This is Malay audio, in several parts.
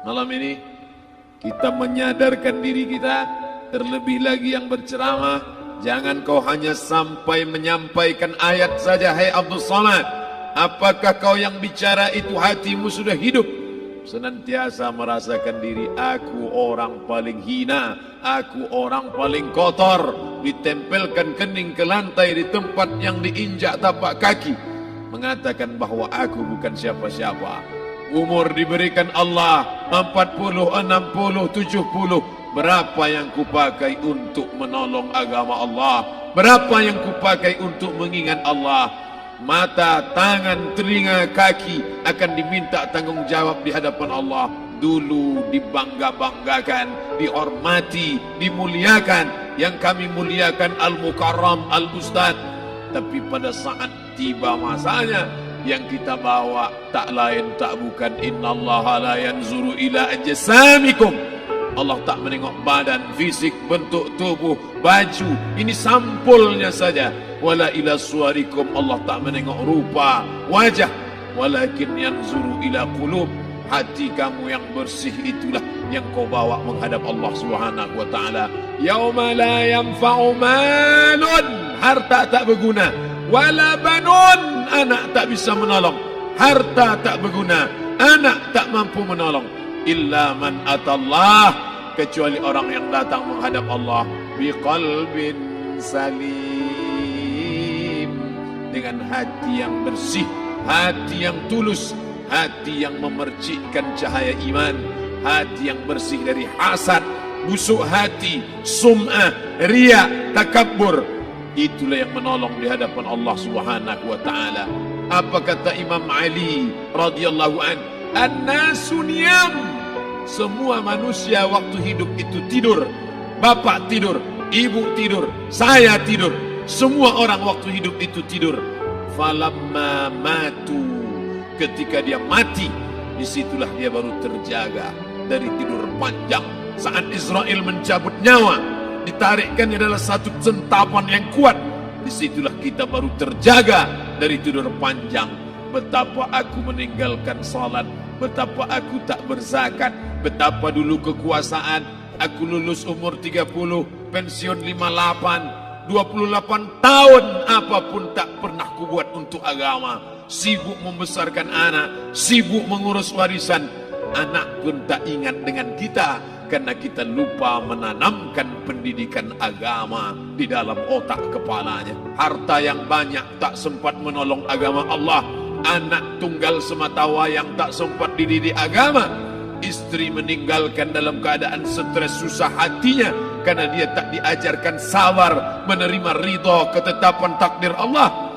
Malam ini kita menyadarkan diri kita, terlebih lagi yang berceramah, jangan kau hanya sampai menyampaikan ayat saja. Hai Abdul Somad, apakah kau yang bicara itu hatimu sudah hidup? Senantiasa merasakan diri, aku orang paling hina, aku orang paling kotor, ditempelkan kening ke lantai di tempat yang diinjak tapak kaki, mengatakan bahwa aku bukan siapa-siapa. Umur diberikan Allah 40, 60, 70. Berapa yang kupakai untuk menolong agama Allah? Berapa yang kupakai untuk mengingat Allah? Mata, tangan, telinga, kaki akan diminta tanggung jawab di hadapan Allah. Dulu dibangga-banggakan, dihormati, dimuliakan. Yang kami muliakan Al-Mukarram, Al-Ustaz. Tapi pada saat tiba masanya, yang kita bawa tak lain tak bukan innallaha la yanzuru ila ajsamikum. Allah tak menengok badan, fisik, bentuk tubuh, baju. Ini sampulnya saja. Wala ila suwarikum, Allah tak menengok rupa, wajah. Walakin yanzuru ila qulub. Hati kamu yang bersih itulah yang kau bawa menghadap Allah Subhanahu wa taala. Yauma la yanfa'u malun, harta tak berguna, wala banun, anak tak bisa menolong, harta tak berguna, anak tak mampu menolong, illa man atallah, kecuali orang yang datang menghadap Allah biqalbin salim, dengan hati yang bersih, hati yang tulus, hati yang memercikkan cahaya iman, hati yang bersih dari hasad, busuk hati, sum'ah, riya, takabbur. Itulah yang menolong di hadapan Allah Subhanahu wa taala. Apa kata Imam Ali radhiyallahu an? An-nasu niyam. Semua manusia waktu hidup itu tidur. Bapak tidur, ibu tidur, saya tidur. Semua orang waktu hidup itu tidur. Falamma matu, ketika dia mati, disitulah dia baru terjaga dari tidur panjang. Saat Israel mencabut nyawa, ditarikkan adalah satu centapan yang kuat. Disitulah kita baru terjaga dari tidur panjang. Betapa aku meninggalkan salat, betapa aku tak berzakat, betapa dulu kekuasaan. Aku lulus umur 30, pensiun 58, 28 tahun, apapun tak pernah kubuat untuk agama. Sibuk membesarkan anak, sibuk mengurus warisan. Anak pun tak ingat dengan kita, karena kita lupa menanamkan pendidikan agama di dalam otak kepalanya. Harta yang banyak tak sempat menolong agama Allah. Anak tunggal semata wayang tak sempat dididik agama. Istri meninggalkan dalam keadaan stres susah hatinya, karena dia tak diajarkan sabar menerima ridha ketetapan takdir Allah.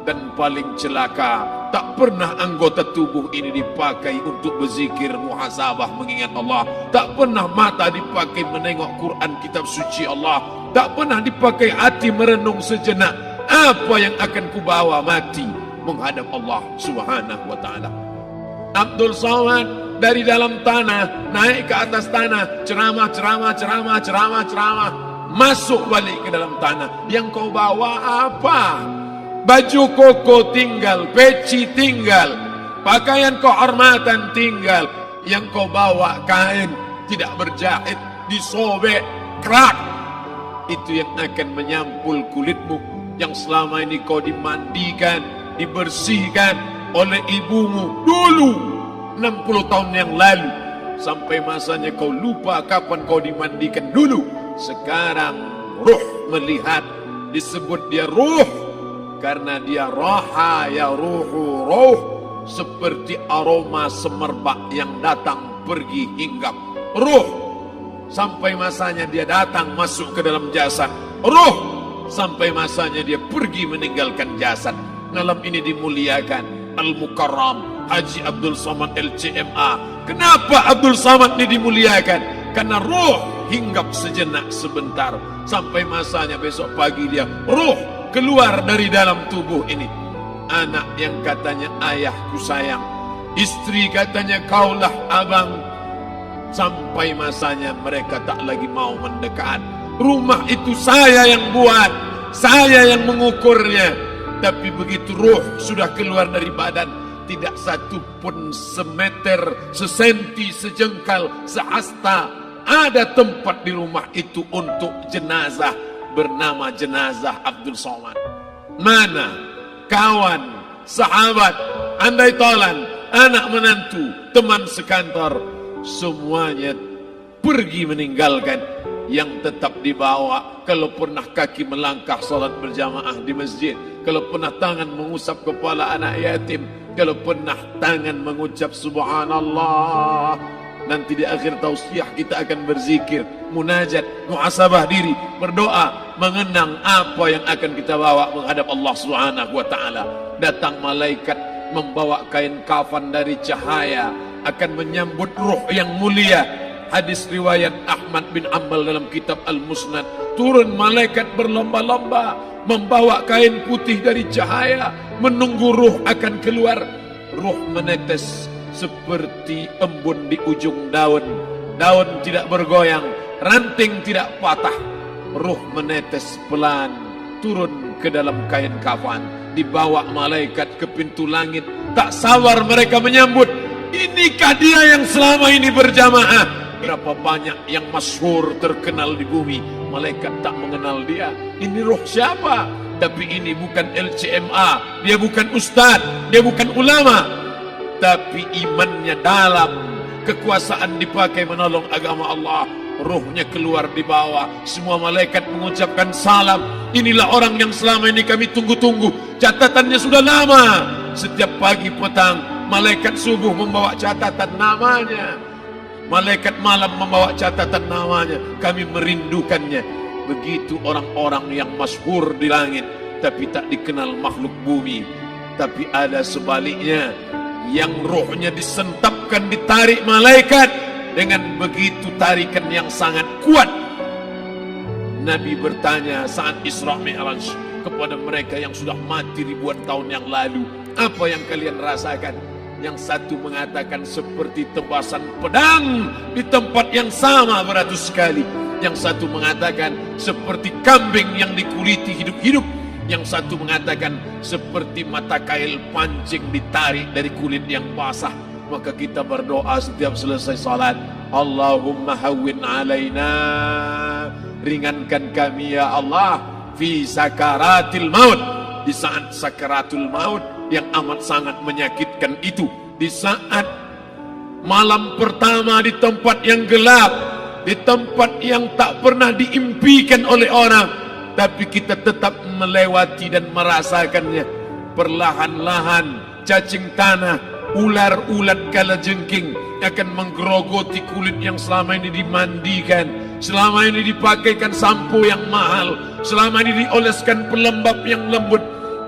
Dan paling celaka, tak pernah anggota tubuh ini dipakai untuk berzikir, muhasabah, mengingat Allah. Tak pernah mata dipakai menengok Quran, kitab suci Allah. Tak pernah dipakai hati merenung sejenak, apa yang akan kubawa mati menghadap Allah Subhanahu wa taala. Abdul Somad dari dalam tanah naik ke atas tanah, ceramah, masuk balik ke dalam tanah. Yang kau bawa apa? Baju koko tinggal, peci tinggal, pakaian kehormatan tinggal. Yang kau bawa kain tidak berjahit, disobek, kerak. Itu yang akan menyampul kulitmu, yang selama ini kau dimandikan, dibersihkan oleh ibumu dulu 60 tahun yang lalu. Sampai masanya kau lupa kapan kau dimandikan dulu. Sekarang ruh melihat, disebut dia ruh karena dia raha ya ruhu ruh, seperti aroma semerbak yang datang pergi hinggap. Ruh sampai masanya dia datang masuk ke dalam jasad. Ruh sampai masanya dia pergi meninggalkan jasad. Malam ini dimuliakan Al-Mukarram Haji Abdul Somad LCMA. Kenapa Abdul Somad ini dimuliakan? Karena ruh hinggap sejenak sebentar, sampai masanya besok pagi dia ruh keluar dari dalam tubuh ini. Anak yang katanya ayahku sayang, istri katanya kaulah abang, sampai masanya mereka tak lagi mau mendekat. Rumah itu saya yang buat, saya yang mengukurnya. Tapi begitu ruh sudah keluar dari badan, tidak satu pun semeter, sesenti, sejengkal, sehasta ada tempat di rumah itu untuk jenazah bernama jenazah Abdul Somad. Mana kawan, sahabat, andai tolan, anak menantu, teman sekantor, semuanya pergi meninggalkan. Yang tetap dibawa, kalau pernah kaki melangkah salat berjamaah di masjid, kalau pernah tangan mengusap kepala anak yatim, kalau pernah tangan mengucap subhanallah. Nanti di akhir tausiah kita akan berzikir, munajat, muhasabah diri, berdoa, mengenang apa yang akan kita bawa menghadap Allah Subhanahu wa taala. Datang malaikat membawa kain kafan dari cahaya, akan menyambut ruh yang mulia. Hadis riwayat Ahmad bin Ambal dalam kitab Al-Musnad, turun malaikat berlomba-lomba membawa kain putih dari cahaya, menunggu ruh akan keluar. Ruh menetes seperti embun di ujung daun. Daun tidak bergoyang, ranting tidak patah. Ruh menetes pelan turun ke dalam kain kafan, dibawa malaikat ke pintu langit. Tak sabar mereka menyambut, inikah dia yang selama ini berjamaah? Berapa banyak yang masyhur terkenal di bumi, malaikat tak mengenal dia. Ini ruh siapa? Tapi ini bukan LCMA, dia bukan ustaz, dia bukan ulama, tapi imannya dalam, kekuasaan dipakai menolong agama Allah. Ruhnya keluar di bawah, semua malaikat mengucapkan salam. Inilah orang yang selama ini kami tunggu-tunggu, catatannya sudah lama. Setiap pagi petang malaikat subuh membawa catatan namanya, malaikat malam membawa catatan namanya. Kami merindukannya. Begitu orang-orang yang masyhur di langit tapi tak dikenal makhluk bumi. Tapi ada sebaliknya, yang rohnya disentapkan, ditarik malaikat dengan begitu tarikan yang sangat kuat. Nabi bertanya saat Isra Mi'raj kepada mereka yang sudah mati ribuan tahun yang lalu, apa yang kalian rasakan? Yang satu mengatakan seperti tebasan pedang di tempat yang sama beratus kali. Yang satu mengatakan seperti kambing yang dikuliti hidup-hidup. Yang satu mengatakan seperti mata kail pancing ditarik dari kulit yang basah. Maka kita berdoa setiap selesai salat, Allahumma hawwin alaina, ringankan kami ya Allah, fi sakaratil maut, di saat sakaratul maut yang amat sangat menyakitkan itu, di saat malam pertama di tempat yang gelap, di tempat yang tak pernah diimpikan oleh orang, tapi kita tetap melewati dan merasakannya. Perlahan-lahan cacing tanah, ular-ulat kalajengking akan menggerogoti kulit yang selama ini dimandikan, selama ini dipakaikan sampo yang mahal, selama ini dioleskan pelembab yang lembut.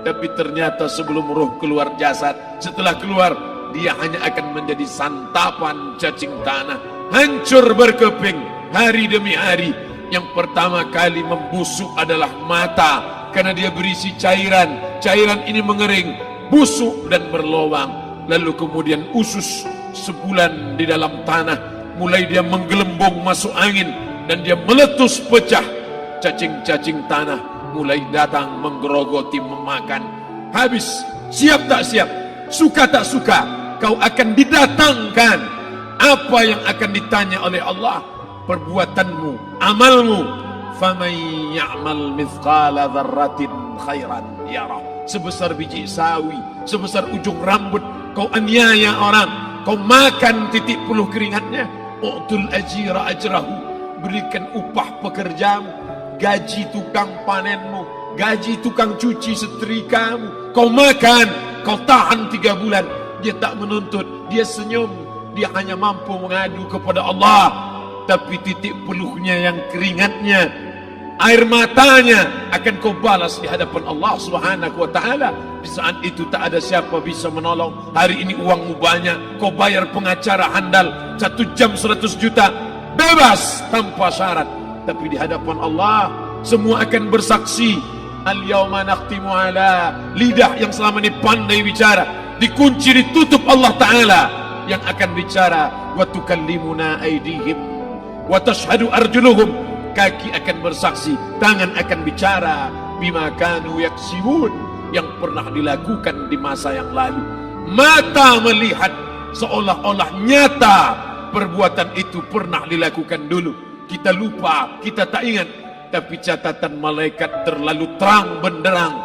Tapi ternyata sebelum roh keluar jasad, setelah keluar dia hanya akan menjadi santapan cacing tanah, hancur berkeping hari demi hari. Yang pertama kali membusuk adalah mata, karena dia berisi cairan. Cairan ini mengering, busuk dan berlubang. Lalu kemudian usus sebulan di dalam tanah, mulai dia menggelembung masuk angin dan dia meletus pecah. Cacing-cacing tanah mulai datang menggerogoti, memakan. Habis, siap tak siap, suka tak suka, kau akan didatangkan. Apa yang akan ditanya oleh Allah? Perbuatanmu, amalmu. Faman ya'mal mithqala dzarratin khairan yarah. Sebesar biji sawi, sebesar ujung rambut, kau aniaya orang, kau makan titik puluh keringatnya. U'tul ajira ajrahu, berikan upah pekerjamu. Gaji tukang panenmu, gaji tukang cuci setrikamu, kau makan, kau tahan 3 bulan. Dia tak menuntut, dia senyum, dia hanya mampu mengadu kepada Allah. Tapi titik peluhnya yang keringatnya, air matanya akan kau balas di hadapan Allah Subhanahu wa ta'ala. Di saat itu tak ada siapa bisa menolong. Hari ini uangmu banyak, kau bayar pengacara handal 1 jam 100 juta, bebas tanpa syarat. Tapi di hadapan Allah semua akan bersaksi. Al-yawma nakhtimu ala, lidah yang selama ini pandai bicara dikunci, ditutup Allah Ta'ala yang akan bicara. Wa tukallimuna aydihim wa tashhadu arjuluhum, kaki akan bersaksi, tangan akan bicara. Bima kanu yaksibun, yang pernah dilakukan di masa yang lalu. Mata melihat seolah-olah nyata perbuatan itu pernah dilakukan dulu. Kita lupa, kita tak ingat. Tapi catatan malaikat terlalu terang benderang.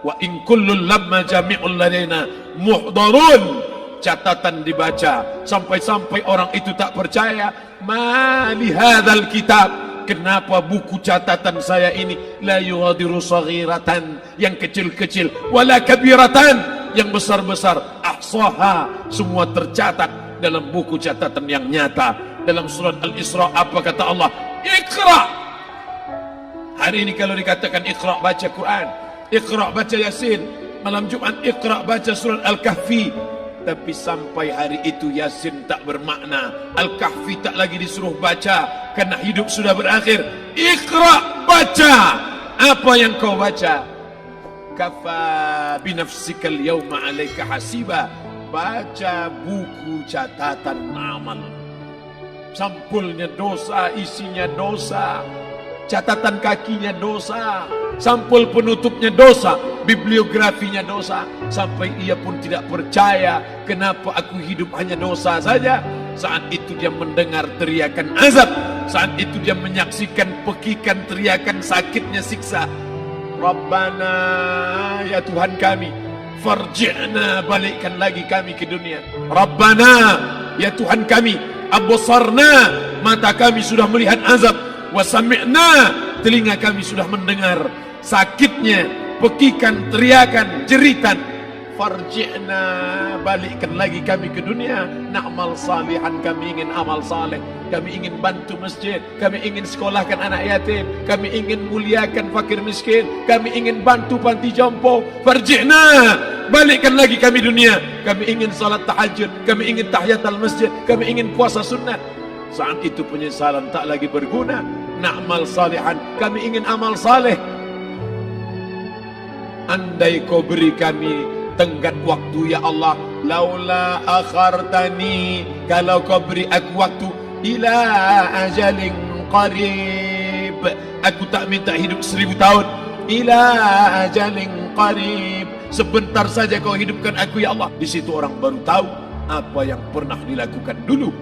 Wa in kullun lamma jami'ul ladaina muhdarun. Catatan dibaca sampai-sampai orang itu tak percaya. Ma li hadzal kitab, kenapa buku catatan saya ini la yughadiru saghiratan, yang kecil-kecil, wala kabiratan, yang besar-besar, ahsaha, semua tercatat dalam buku catatan yang nyata. Dalam surat Al-Isra apa kata Allah? Iqra. Hari ini kalau dikatakan Iqra baca Quran, Iqra baca Yasin, malam Jumat Iqra baca surat Al-Kahfi, tapi sampai hari itu Yasin tak bermakna, Al-Kahfi tak lagi disuruh baca karena hidup sudah berakhir. Iqra, baca. Apa yang kau baca? Kafa binafsikal yawma alaika hasiba. Baca buku catatan amal. Sampulnya dosa, isinya dosa. Catatan kakinya dosa, sampul penutupnya dosa, bibliografinya dosa. Sampai ia pun tidak percaya, kenapa aku hidup hanya dosa saja. Saat itu dia mendengar teriakan azab, saat itu dia menyaksikan pekikan teriakan sakitnya siksa. Rabbana, ya Tuhan kami, farji'na, balikkan lagi kami ke dunia. Rabbana, ya Tuhan kami, absarna, mata kami sudah melihat azab, wasami'na, telinga kami sudah mendengar sakitnya pekikan teriakan jeritan. Farji'na, balikkan lagi kami ke dunia. Na'mal salihan, kami ingin amal saleh, kami ingin bantu masjid, kami ingin sekolahkan anak yatim, kami ingin muliakan fakir miskin, kami ingin bantu panti jompo. Farji'na, balikkan lagi kami dunia. Kami ingin salat tahajud, kami ingin tahiyatul masjid, kami ingin puasa sunat. Saat itu penyesalan tak lagi berguna. Na'mal salihan, kami ingin amal saleh. Andai kau beri kami tenggat waktu ya Allah, laula akhartani, kalau kau beri aku waktu, ila ajalin qarib, aku tak minta hidup 1000 tahun, ila ajalin qarib, sebentar saja kau hidupkan aku ya Allah. Di situ orang baru tahu apa yang pernah dilakukan dulu,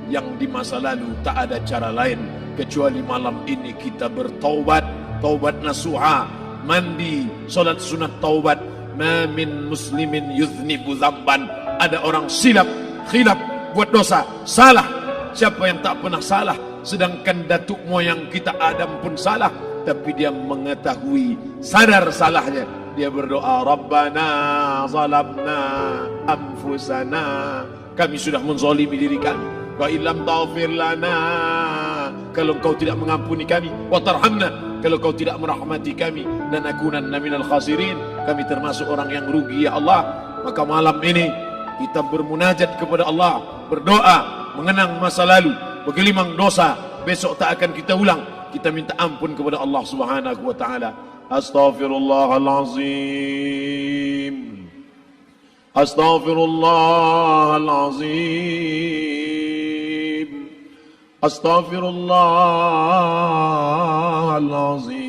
yang di masa lalu. Tak ada cara lain kecuali malam ini kita bertaubat, taubat nasuha, mandi, solat sunat taubat. Ma min muslimin yuznibu zamban, ada orang silap, khilaf, buat dosa, salah. Siapa yang tak pernah salah? Sedangkan datuk moyang kita Adam pun salah, tapi dia mengetahui, sadar salahnya. Dia berdoa, Rabbana zalamna anfusana, kami sudah menzalimi diri kami. Wa illam taghfir lana, kalau kau tidak mengampuni kami, wa tarhamna, kalau kau tidak merahmati kami, lanakunanna minal khasirin, kami termasuk orang yang rugi ya Allah. Maka malam ini kita bermunajat kepada Allah, berdoa, mengenang masa lalu, bergelimang dosa, besok tak akan kita ulang. Kita minta ampun kepada Allah Subhanahu wa taala. Astaghfirullahalazim, astaghfirullahalazim, astaghfirullahalazim.